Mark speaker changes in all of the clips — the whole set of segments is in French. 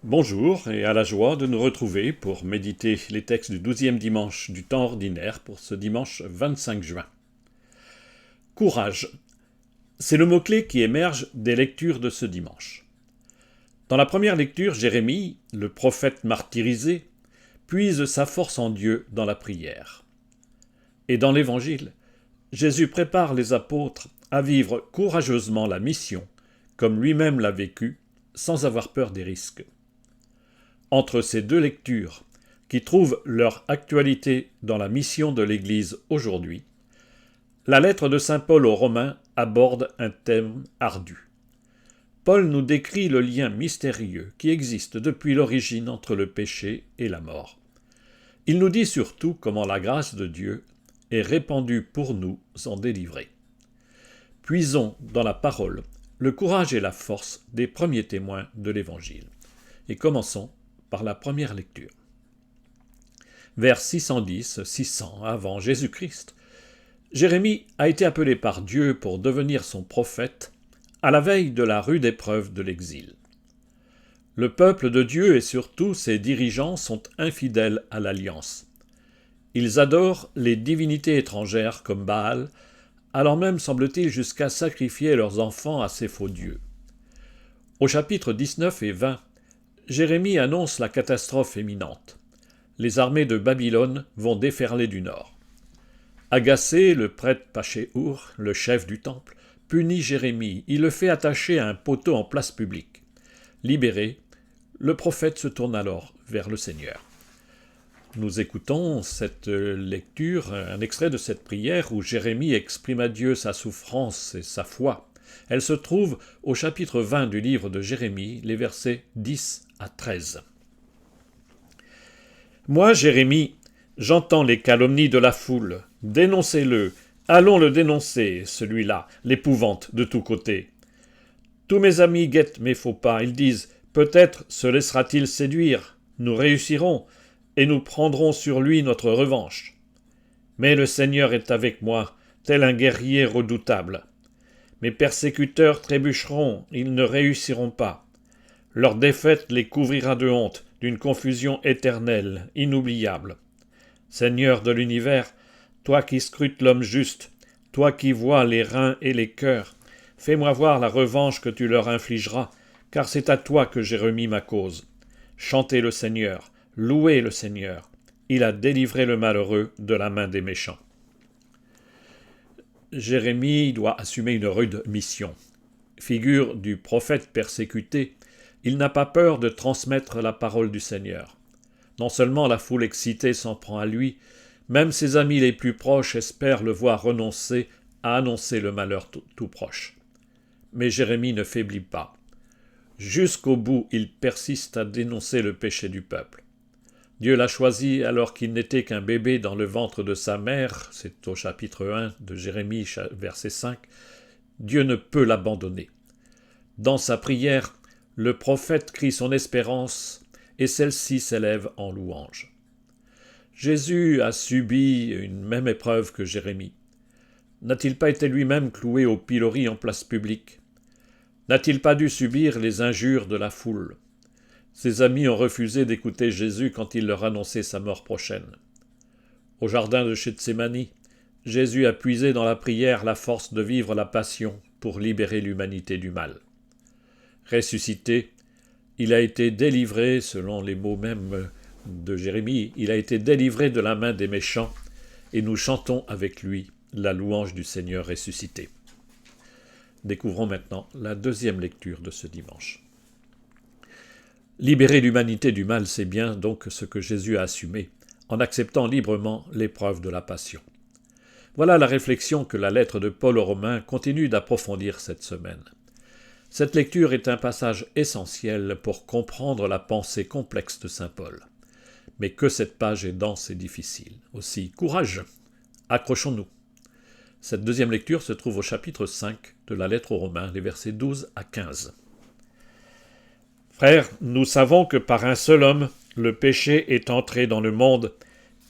Speaker 1: Bonjour et à la joie de nous retrouver pour méditer les textes du 12e dimanche du temps ordinaire pour ce dimanche 25 juin. Courage, c'est le mot-clé qui émerge des lectures de ce dimanche. Dans la première lecture, Jérémie, le prophète martyrisé, puise sa force en Dieu dans la prière. Et dans l'Évangile, Jésus prépare les apôtres à vivre courageusement la mission, comme lui-même l'a vécu, sans avoir peur des risques. Entre ces deux lectures, qui trouvent leur actualité dans la mission de l'Église aujourd'hui, la lettre de saint Paul aux Romains aborde un thème ardu. Paul nous décrit le lien mystérieux qui existe depuis l'origine entre le péché et la mort. Il nous dit surtout comment la grâce de Dieu est répandue pour nous en délivrer. Puisons dans la parole le courage et la force des premiers témoins de l'Évangile. Et commençons par la première lecture. Vers 610-600 avant Jésus-Christ, Jérémie a été appelé par Dieu pour devenir son prophète à la veille de la rude épreuve de l'exil. Le peuple de Dieu et surtout ses dirigeants sont infidèles à l'alliance. Ils adorent les divinités étrangères comme Baal, allant même, semble-t-il, jusqu'à sacrifier leurs enfants à ces faux dieux. Au chapitre 19 et 20, Jérémie annonce la catastrophe imminente. Les armées de Babylone vont déferler du nord. Agacé, le prêtre Pachéhour, le chef du temple, punit Jérémie. Il le fait attacher à un poteau en place publique. Libéré, le prophète se tourne alors vers le Seigneur. Nous écoutons cette lecture, un extrait de cette prière où Jérémie exprime à Dieu sa souffrance et sa foi. Elle se trouve au chapitre 20 du livre de Jérémie, les versets 10 à 13. Moi, Jérémie, j'entends les calomnies de la foule. Dénoncez-le. Allons le dénoncer, celui-là, l'épouvante de tous côtés. Tous mes amis guettent mes faux pas. Ils disent « Peut-être se laissera-t-il séduire. Nous réussirons et nous prendrons sur lui notre revanche. » Mais le Seigneur est avec moi, tel un guerrier redoutable. Mes persécuteurs trébucheront, ils ne réussiront pas. Leur défaite les couvrira de honte, d'une confusion éternelle, inoubliable. Seigneur de l'univers, toi qui scrutes l'homme juste, toi qui vois les reins et les cœurs, fais-moi voir la revanche que tu leur infligeras, car c'est à toi que j'ai remis ma cause. Chantez le Seigneur, louez le Seigneur. Il a délivré le malheureux de la main des méchants. Jérémie doit assumer une rude mission. Figure du prophète persécuté, il n'a pas peur de transmettre la parole du Seigneur. Non seulement la foule excitée s'en prend à lui, même ses amis les plus proches espèrent le voir renoncer à annoncer le malheur tout proche. Mais Jérémie ne faiblit pas. Jusqu'au bout, il persiste à dénoncer le péché du peuple. Dieu l'a choisi alors qu'il n'était qu'un bébé dans le ventre de sa mère, c'est au chapitre 1 de Jérémie, verset 5. Dieu ne peut l'abandonner. Dans sa prière, le prophète crie son espérance et celle-ci s'élève en louange. Jésus a subi une même épreuve que Jérémie. N'a-t-il pas été lui-même cloué au pilori en place publique? N'a-t-il pas dû subir les injures de la foule? Ses amis ont refusé d'écouter Jésus quand il leur annonçait sa mort prochaine. Au jardin de Gethsémani, Jésus a puisé dans la prière la force de vivre la passion pour libérer l'humanité du mal. Ressuscité, il a été délivré, selon les mots mêmes de Jérémie, il a été délivré de la main des méchants, et nous chantons avec lui la louange du Seigneur ressuscité. Découvrons maintenant la deuxième lecture de ce dimanche. Libérer l'humanité du mal, c'est bien donc ce que Jésus a assumé, en acceptant librement l'épreuve de la passion. Voilà la réflexion que la lettre de Paul aux Romains continue d'approfondir cette semaine. Cette lecture est un passage essentiel pour comprendre la pensée complexe de saint Paul. Mais que cette page est dense et difficile. Aussi, courage, accrochons-nous. Cette deuxième lecture se trouve au chapitre 5 de la lettre aux Romains, les versets 12 à 15. Frères, nous savons que par un seul homme, le péché est entré dans le monde,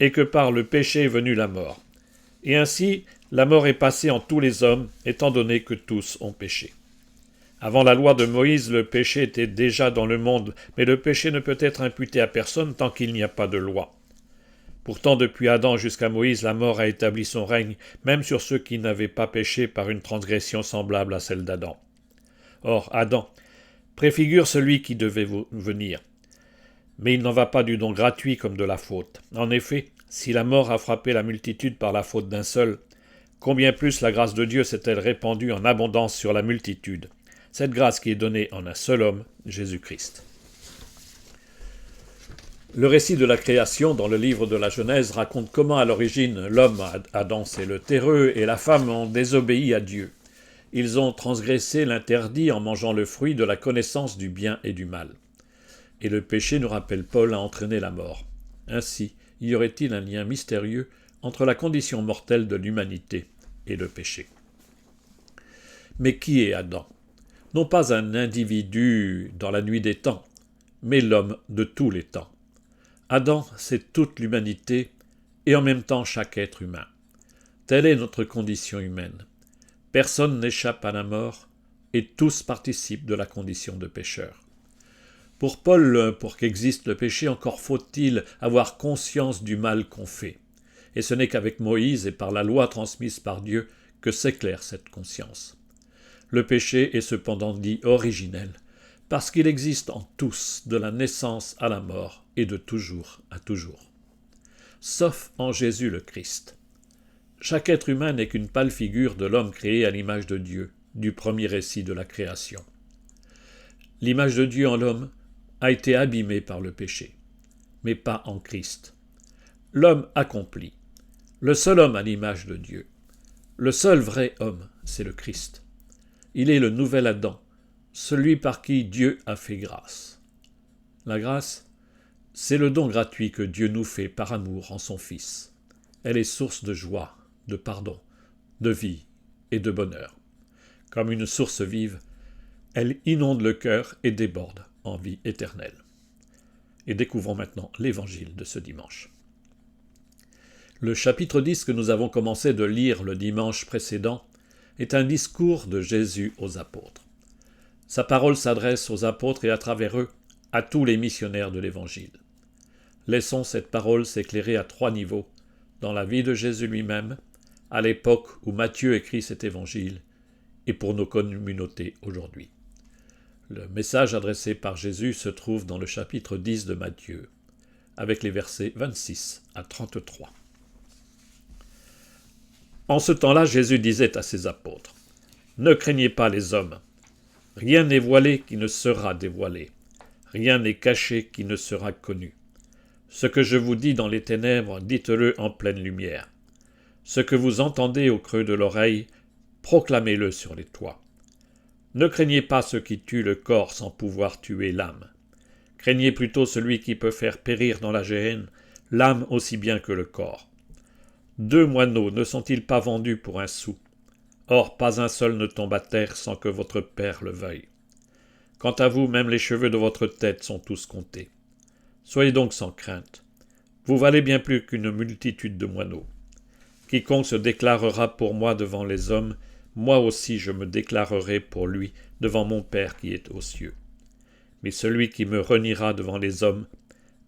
Speaker 1: et que par le péché est venue la mort. Et ainsi, la mort est passée en tous les hommes, étant donné que tous ont péché. Avant la loi de Moïse, le péché était déjà dans le monde, mais le péché ne peut être imputé à personne tant qu'il n'y a pas de loi. Pourtant, depuis Adam jusqu'à Moïse, la mort a établi son règne, même sur ceux qui n'avaient pas péché par une transgression semblable à celle d'Adam. Or, Adam préfigure celui qui devait venir. Mais il n'en va pas du don gratuit comme de la faute. En effet, si la mort a frappé la multitude par la faute d'un seul, combien plus la grâce de Dieu s'est-elle répandue en abondance sur la multitude, cette grâce qui est donnée en un seul homme, Jésus-Christ. Le récit de la création dans le livre de la Genèse raconte comment à l'origine l'homme, Adam, c'est le terreux, et la femme ont désobéi à Dieu. Ils ont transgressé l'interdit en mangeant le fruit de la connaissance du bien et du mal. Et le péché, nous rappelle Paul, a entraîné la mort. Ainsi, y aurait-il un lien mystérieux entre la condition mortelle de l'humanité et le péché. Mais qui est Adam ? Non pas un individu dans la nuit des temps, mais l'homme de tous les temps. Adam, c'est toute l'humanité et en même temps chaque être humain. Telle est notre condition humaine. Personne n'échappe à la mort et tous participent de la condition de pécheur. Pour Paul, pour qu'existe le péché, encore faut-il avoir conscience du mal qu'on fait. Et ce n'est qu'avec Moïse et par la loi transmise par Dieu que s'éclaire cette conscience. Le péché est cependant dit originel, parce qu'il existe en tous, de la naissance à la mort et de toujours à toujours. Sauf en Jésus le Christ. Chaque être humain n'est qu'une pâle figure de l'homme créé à l'image de Dieu, du premier récit de la création. L'image de Dieu en l'homme a été abîmée par le péché, mais pas en Christ. L'homme accompli, le seul homme à l'image de Dieu, le seul vrai homme, c'est le Christ. Il est le nouvel Adam, celui par qui Dieu a fait grâce. La grâce, c'est le don gratuit que Dieu nous fait par amour en son Fils. Elle est source de joie, de pardon, de vie et de bonheur. Comme une source vive, elle inonde le cœur et déborde en vie éternelle. Et découvrons maintenant l'évangile de ce dimanche. Le chapitre 10 que nous avons commencé de lire le dimanche précédent est un discours de Jésus aux apôtres. Sa parole s'adresse aux apôtres et à travers eux à tous les missionnaires de l'Évangile. Laissons cette parole s'éclairer à 3 niveaux, dans la vie de Jésus lui-même, à l'époque où Matthieu écrit cet Évangile, et pour nos communautés aujourd'hui. Le message adressé par Jésus se trouve dans le chapitre 10 de Matthieu, avec les versets 26 à 33. En ce temps-là, Jésus disait à ses apôtres, « Ne craignez pas les hommes. Rien n'est voilé qui ne sera dévoilé. Rien n'est caché qui ne sera connu. Ce que je vous dis dans les ténèbres, dites-le en pleine lumière. Ce que vous entendez au creux de l'oreille, proclamez-le sur les toits. Ne craignez pas ceux qui tuent le corps sans pouvoir tuer l'âme. Craignez plutôt celui qui peut faire périr dans la géhenne l'âme aussi bien que le corps. 2 moineaux ne sont-ils pas vendus pour un sou ? Or, pas un seul ne tombe à terre sans que votre Père le veuille. Quant à vous, même les cheveux de votre tête sont tous comptés. Soyez donc sans crainte. Vous valez bien plus qu'une multitude de moineaux. Quiconque se déclarera pour moi devant les hommes, moi aussi je me déclarerai pour lui devant mon Père qui est aux cieux. Mais celui qui me reniera devant les hommes,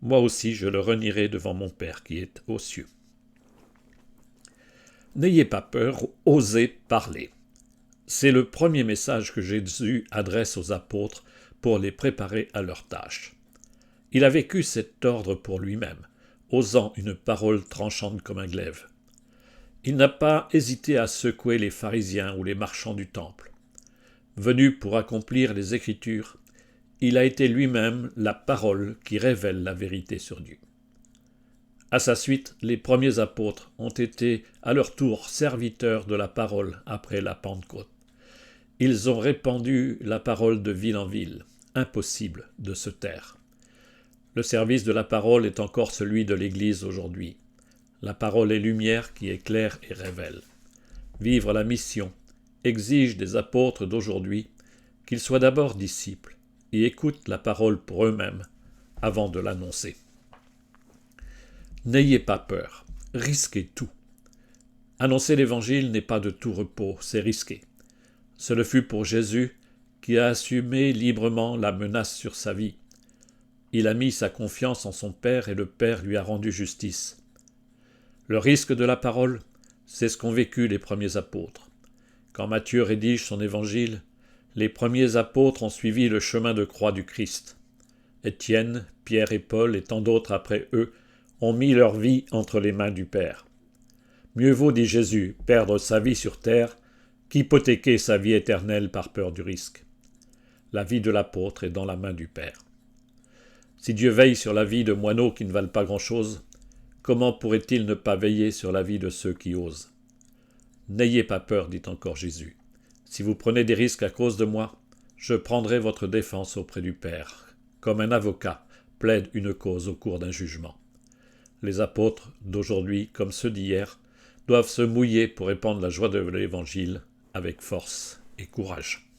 Speaker 1: moi aussi je le renierai devant mon Père qui est aux cieux. N'ayez pas peur, osez parler. C'est le premier message que Jésus adresse aux apôtres pour les préparer à leur tâche. Il a vécu cet ordre pour lui-même, osant une parole tranchante comme un glaive. Il n'a pas hésité à secouer les pharisiens ou les marchands du temple. Venu pour accomplir les Écritures, il a été lui-même la parole qui révèle la vérité sur Dieu. À sa suite, les premiers apôtres ont été à leur tour serviteurs de la parole après la Pentecôte. Ils ont répandu la parole de ville en ville, impossible de se taire. Le service de la parole est encore celui de l'Église aujourd'hui. La parole est lumière qui éclaire et révèle. Vivre la mission exige des apôtres d'aujourd'hui qu'ils soient d'abord disciples et écoutent la parole pour eux-mêmes avant de l'annoncer. N'ayez pas peur, risquez tout. Annoncer l'Évangile n'est pas de tout repos, c'est risqué. Ce le fut pour Jésus qui a assumé librement la menace sur sa vie. Il a mis sa confiance en son Père et le Père lui a rendu justice. Le risque de la parole, c'est ce qu'ont vécu les premiers apôtres. Quand Matthieu rédige son évangile, les premiers apôtres ont suivi le chemin de croix du Christ. Étienne, Pierre et Paul et tant d'autres après eux ont mis leur vie entre les mains du Père. Mieux vaut, dit Jésus, perdre sa vie sur terre qu'hypothéquer sa vie éternelle par peur du risque. La vie de l'apôtre est dans la main du Père. Si Dieu veille sur la vie de moineaux qui ne valent pas grand-chose, comment pourrait-il ne pas veiller sur la vie de ceux qui osent ? N'ayez pas peur, dit encore Jésus. Si vous prenez des risques à cause de moi, je prendrai votre défense auprès du Père, comme un avocat plaide une cause au cours d'un jugement. Les apôtres d'aujourd'hui, comme ceux d'hier, doivent se mouiller pour répandre la joie de l'Évangile avec force et courage.